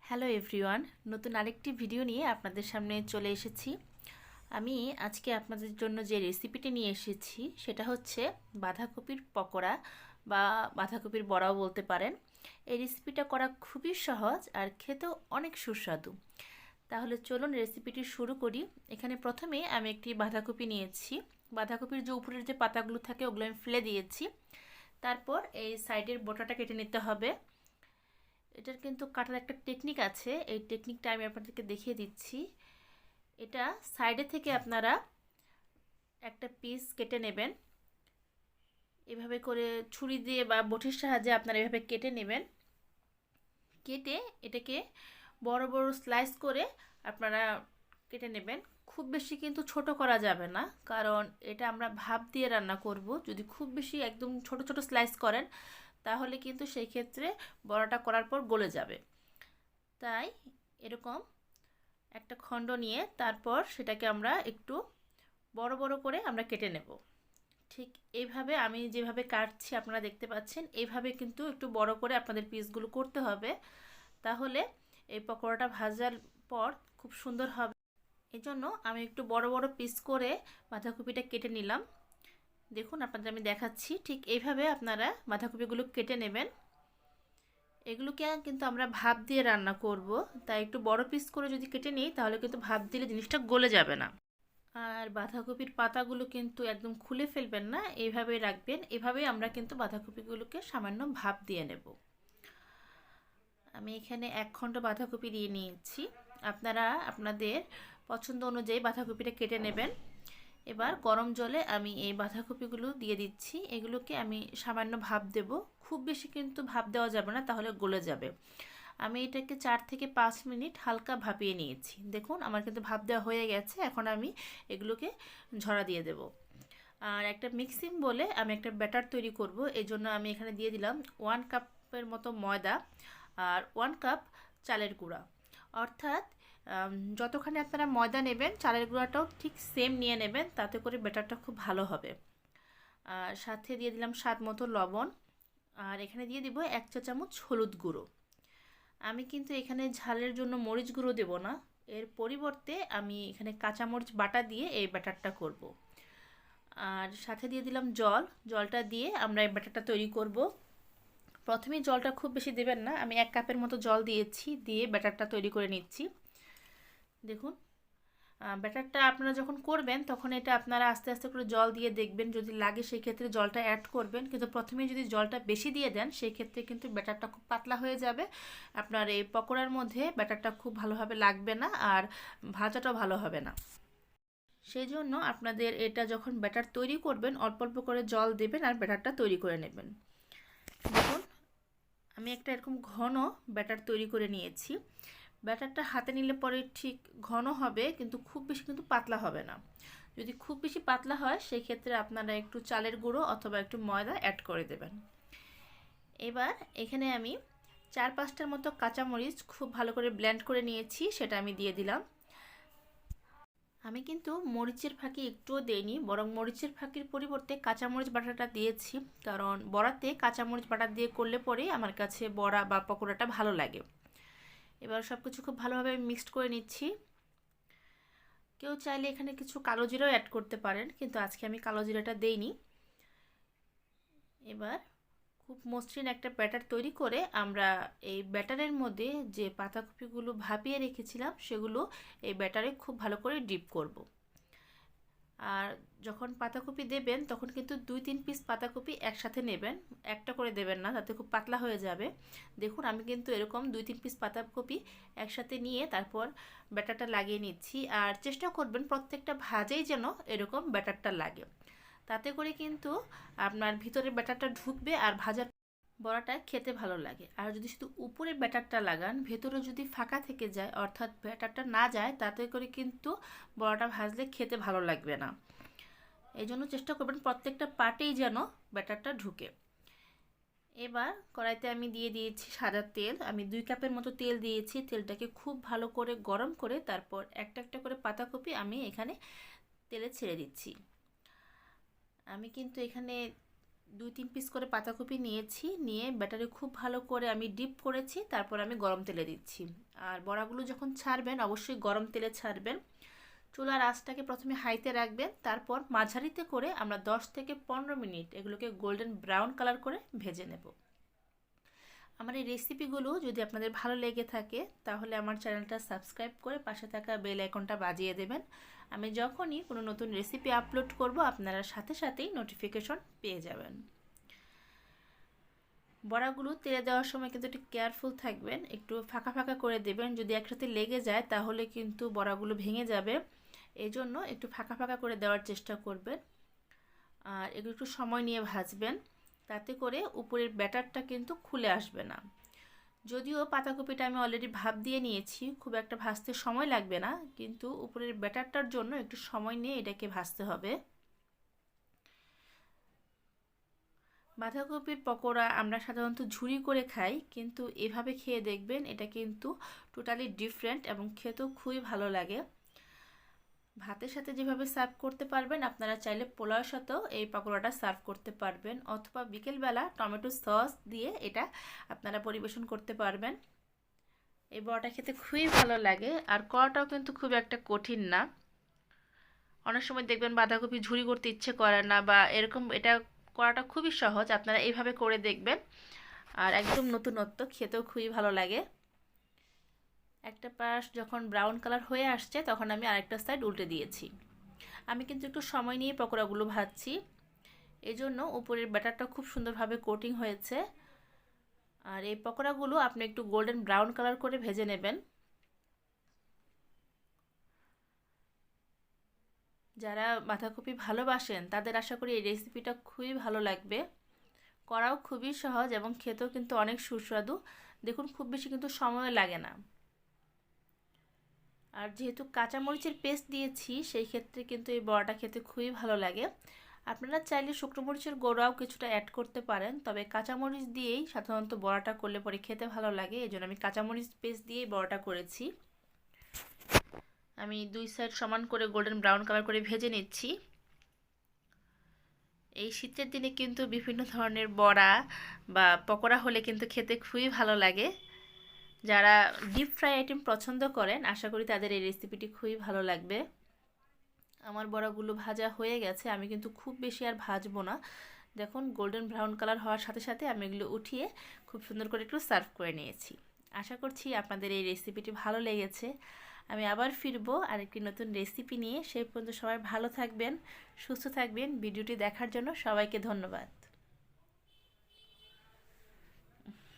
Hello everyone, নতুন আরেকটি video নিয়ে আপনাদের সামনে চলে এসেছি। আমি আজকে আপনাদের জন্য যে রেসিপিটি নিয়ে এসেছি সেটা হচ্ছে বাঁধাকপির পকোড়া বা বাঁধাকপির বড়াও বলতে পারেন। এই রেসিপিটা করা খুবই সহজ আর খেতেও অনেক সুস্বাদু। তাহলে চলুন রেসিপিটি শুরু করি। এখানে প্রথমে আমি একটি বাঁধাকপি নিয়েছি। বাঁধাকপির যে উপরের যে পাতাগুলো থাকে ওগুলো আমি ফেলে দিয়েছি। তারপর এই সাইডের বোটাটা কেটে নিতে হবে। এটার কিন্তু কাটার একটা টেকনিক আছে, এই টেকনিকটা আমি আপনাদেরকে দেখিয়ে দিচ্ছি। এটা সাইডে থেকে আপনারা একটা পিস কেটে নেবেন, এভাবে করে ছুরি দিয়ে বা বটির সাহায্যে আপনারা এভাবে কেটে নেবেন। কেটে এটাকে বড় বড় স্লাইস করে আপনারা কেটে নেবেন। খুব বেশি কিন্তু ছোট করা যাবে না, কারণ এটা আমরা ভাপ দিয়ে রান্না করব। যদি খুব বেশি একদম ছোট ছোট স্লাইস করেন তাহলে কিন্তু সেই ক্ষেত্রে বড়াটা করার পর গলে যাবে। তাই এরকম একটা খণ্ড নিয়ে তারপর সেটাকে আমরা একটু বড় বড় করে আমরা কেটে নেব। ঠিক এইভাবে আমি যেভাবে কাটছি আপনারা দেখতে পাচ্ছেন, এইভাবে কিন্তু একটু বড় করে আপনাদের পিসগুলো করতে হবে, তাহলে এই পকোড়াটা ভাজার পর খুব সুন্দর হবে। এই জন্য আমি একটু বড় বড় পিস করে বাঁধাকপিটা কেটে নিলাম। দেখুন আপনাদের আমি দেখাচ্ছি, ঠিক এইভাবে আপনারা বাঁধাকপিগুলো কেটে নেবেন। এগুলোকে কিন্তু আমরা ভাপ দিয়ে রান্না করব, তাই একটু বড় পিস করে যদি কেটে নিই তাহলে কিন্তু ভাপ দিলে জিনিসটা গলে যাবে না। আর বাঁধাকপির পাতাগুলো কিন্তু একদম খুলে ফেলবেন না, এইভাবেই রাখবেন। এভাবেই আমরা কিন্তু বাঁধাকপিগুলোকে সামান্য ভাপ দিয়ে নেব। আমি এখানে 1 খণ্ড বাঁধাকপি দিয়ে নিয়েছি। আপনারা আপনাদের পছন্দ অনুযায়ী বাঁধাকপিটা কেটে নেবেন। এবার গরম জলে আমি এই বাঁধাকপিগুলো দিয়ে দিচ্ছি। এগুলোকে আমি সামান্য ভাপ দেব, খুব বেশি কিন্তু ভাপ দেওয়া যাবে না, তাহলে গলে যাবে। আমি এটাকে 4 থেকে 5 মিনিট হালকা ভাপিয়ে নিয়েছি। দেখুন আমার কিন্তু ভাপ দেওয়া হয়ে গেছে। এখন আমি এগুলোকে ঝরা দিয়ে দেব। আর একটা মিক্সিং বলে আমি একটা ব্যাটার তৈরি করব, এই জন্য আমি এখানে দিয়ে দিলাম 1 কাপের মতো ময়দা আর 1 কাপ চালের গুঁড়া। অর্থাৎ যতখানি আপনারা ময়দা নেবেন চালের গুঁড়াটাও ঠিক সেম নিয়ে নেবেন, তাতে করে ব্যাটারটা খুব ভালো হবে। আর সাথে দিয়ে দিলাম স্বাদ মতো লবণ, আর এখানে দিয়ে দিব 1 চা চামচ হলুদ গুঁড়ো। আমি কিন্তু এখানে ঝালের জন্য মরিচ গুঁড়ো দেব না, এর পরিবর্তে আমি এখানে কাঁচামরিচ বাটা দিয়ে এই ব্যাটারটা করব। আর সাথে দিয়ে দিলাম জলটা দিয়ে আমরা এই ব্যাটারটা তৈরি করব। প্রথমেই জলটা খুব বেশি দেবেন না, আমি 1 কাপের মতো জল দিয়েছি, দিয়ে ব্যাটারটা তৈরি করে নিচ্ছি। দেখুন ব্যাটারটা আপনারা যখন করবেন তখন এটা আপনারা আস্তে আস্তে করে জল দিয়ে দেখবেন, যদি লাগে সেই ক্ষেত্রে জলটা অ্যাড করবেন। কিন্তু প্রথমেই যদি জলটা বেশি দিয়ে দেন সেই ক্ষেত্রে কিন্তু ব্যাটারটা খুব পাতলা হয়ে যাবে, আপনার এই পকোড়ার মধ্যে ব্যাটারটা খুব ভালোভাবে লাগবে না আর ভাজাটাও ভালো হবে না। সেই জন্য আপনাদের এটা যখন ব্যাটার তৈরি করবেন অল্প অল্প করে জল দেবেন আর ব্যাটারটা তৈরি করে নেবেন। দেখুন আমি একটা এরকম ঘন ব্যাটার তৈরি করে নিয়েছি। ব্যাটারটা হাতে নিলে পরে ঠিক ঘন হবে, কিন্তু খুব বেশি কিন্তু পাতলা হবে না। যদি খুব বেশি পাতলা হয় সেই ক্ষেত্রে আপনারা একটু চালের গুঁড়ো অথবা একটু ময়দা অ্যাড করে দেবেন। এবার এখানে আমি 4-5টার মতো কাঁচামরিচ খুব ভালো করে ব্লেন্ড করে নিয়েছি, সেটা আমি দিয়ে দিলাম। আমি কিন্তু মরিচের ফাঁকি একটুও দেইনি, বরং মরিচের ফাঁকির পরিবর্তে কাঁচামরিচ বাটাটা দিয়েছি, কারণ বড়াতে কাঁচামরিচ বাটা দিয়ে করলে পরেই আমার কাছে বড়া বা পকোড়াটা ভালো লাগে। এবার সব কিছু খুব ভালোভাবে মিক্সড করে নিচ্ছি। কেউ চাইলে এখানে কিছু কালো জিরাও অ্যাড করতে পারেন, কিন্তু আজকে আমি কালো জিরাটা দেইনি। এবার খুব মসৃণ একটা ব্যাটার তৈরি করে আমরা এই ব্যাটারের মধ্যে যে পাতাকপিগুলো ভাপিয়ে রেখেছিলাম সেগুলো এই ব্যাটারে খুব ভালো করে ডিপ করব। আর যখন পাতাকপি দেবেন তখন কিন্তু 2-3 পিস পাতাকপি একসাথে নেবেন, একটা করে দেবেন না, তাতে খুব পাতলা হয়ে যাবে। দেখুন আমি কিন্তু এরকম 2-3 পিস পাতাকপি একসাথে নিয়ে তারপর ব্যাটারটা লাগিয়ে নিচ্ছি। আর চেষ্টা করবেন প্রত্যেকটা ভাজেই যেন এরকম ব্যাটারটা লাগে, তাতে করে কিন্তু আপনার ভিতরে ব্যাটারটা ঢুকবে আর ভাজার বড়াটা খেতে ভালো লাগে। আর যদি শুধু উপরে ব্যাটারটা লাগান, ভেতরে যদি ফাঁকা থেকে যায় অর্থাৎ ব্যাটারটা না যায়, তাতে করে কিন্তু বড়াটা ভাজলে খেতে ভালো লাগবে না। এই জন্য চেষ্টা করবেন প্রত্যেকটা পার্টেই যেন ব্যাটারটা ঢুকে। এবার কড়াইতে আমি দিয়ে দিয়েছি সাদা তেল। আমি 2 কাপের মতো তেল দিয়েছি। তেলটাকে খুব ভালো করে গরম করে তারপর একটা একটা করে পাতাকপি আমি এখানে তেলে ছেড়ে দিচ্ছি। আমি কিন্তু এখানে 2-3 পিস করে পাতাকপি নিয়েছি, নিয়ে ব্যাটারে খুব ভালো করে আমি ডিপ করেছি, তারপর আমি গরম তেলে দিচ্ছি। আর বড়াগুলো যখন ছাড়বেন অবশ্যই গরম তেলে ছাড়বেন। চুলার আঁচটাকে প্রথমে হাইতে রাখবেন, তারপর মাঝারিতে করে আমরা 10 থেকে 15 মিনিট এগুলোকে গোল্ডেন ব্রাউন কালার করে ভেজে নেব। আমার এই রেসিপিগুলো যদি আপনাদের ভালো লেগে থাকে তাহলে আমার চ্যানেলটা সাবস্ক্রাইব করে পাশে থাকা বেল আইকনটা বাজিয়ে দেবেন। আমি যখনই কোনো নতুন রেসিপি আপলোড করব আপনারা সাথে সাথেই নোটিফিকেশন পেয়ে যাবেন। বড়াগুলো তেলে দেওয়ার সময় কিন্তু একটু কেয়ারফুল থাকবেন, একটু ফাঁকা ফাঁকা করে দেবেন। যদি একসাথে লেগে যায় তাহলে কিন্তু বড়াগুলো ভেঙে যাবে, এই জন্য একটু ফাঁকা ফাঁকা করে দেওয়ার চেষ্টা করবেন। আর এগুলো একটু সময় নিয়ে ভাজবেন, তাতে করে উপরের ব্যাটারটা কিন্তু খুলে আসবে না। যদিও পাতাকপিটা আমি অলরেডি ভাপ দিয়ে নিয়েছি, খুব একটা ভাজতে সময় লাগবে না, কিন্তু উপরের ব্যাটারটার জন্য একটু সময় নিয়ে এটাকে ভাজতে হবে। বাঁধাকপির পকোড়া আমরা সাধারণত ঝুরি করে খাই, কিন্তু এভাবে খেয়ে দেখবেন, এটা কিন্তু টোটালি ডিফারেন্ট এবং খেতেও খুবই ভালো লাগে। ভাতের সাথে যেভাবে সার্ভ করতে পারবেন, আপনারা চাইলে পোলাওর সাথেও এই পকোড়াটা সার্ভ করতে পারবেন, অথবা বিকেলবেলা টমেটো সস দিয়ে এটা আপনারা পরিবেশন করতে পারবেন। এই বড়াটা খেতে খুবই ভালো লাগে, আর করাটাও কিন্তু খুব একটা কঠিন না। অনেক সময় দেখবেন বাঁধাকপি ঝুরি করতে ইচ্ছে করে না, বা এরকম, এটা করাটা খুবই সহজ, আপনারা এইভাবে করে দেখবেন। আর একদম নতুনত্ব, খেতেও খুবই ভালো লাগে। একটা পাশ যখন ব্রাউন কালার হয়ে আসছে তখন আমি আরেকটা সাইড উল্টে দিয়েছি। আমি কিন্তু একটু সময় নিয়ে পকোড়াগুলো ভাজছি, এই জন্য উপরের ব্যাটারটা খুব সুন্দরভাবে কোটিং হয়েছে। আর এই পকোড়াগুলো আপনি একটু গোল্ডেন ব্রাউন কালার করে ভেজে নেবেন। যারা বাঁধাকপি ভালোবাসেন তাদের আশা করি এই রেসিপিটা খুবই ভালো লাগবে। করাও খুবই সহজ এবং খেতেও কিন্তু অনেক সুস্বাদু। দেখুন, খুব বেশি কিন্তু সময় লাগে না। আর যেহেতু কাঁচামরিচের পেস্ট দিয়েছি, সেই ক্ষেত্রে কিন্তু এই বড়াটা খেতে খুবই ভালো লাগে। আপনারা চাইলে শুকনো মরিচের গুঁড়াও কিছুটা অ্যাড করতে পারেন, তবে কাঁচামরিচ দিয়েই সাধারণত বড়াটা করলে পরে খেতে ভালো লাগে, এই জন্য আমি কাঁচামরিচ পেস্ট দিয়েই বড়াটা করেছি। আমি 2 সাইড সমান করে গোল্ডেন ব্রাউন কালার করে ভেজে নিচ্ছি। এই শীতের দিনে কিন্তু বিভিন্ন ধরনের বড়া বা পকোড়া হলে কিন্তু খেতে খুবই ভালো লাগে। যারা ডিপ ফ্রাই আইটেম পছন্দ করেন আশা করি তাদের এই রেসিপিটি খুবই ভালো লাগবে। আমার বড়াগুলো ভাজা হয়ে গেছে, আমি কিন্তু খুব বেশি আর ভাজবো না। দেখুন, গোল্ডেন ব্রাউন কালার হওয়ার সাথে সাথে আমি এগুলো উঠিয়ে খুব সুন্দর করে একটু সার্ভ করে নিয়েছি। আশা করছি আপনাদের এই রেসিপিটি ভালো লেগেছে। আমি আবার ফিরবো আরেকটি নতুন রেসিপি নিয়ে। সেই পর্যন্ত সবাই ভালো থাকবেন, সুস্থ থাকবেন। ভিডিওটি দেখার জন্য সবাইকে ধন্যবাদ।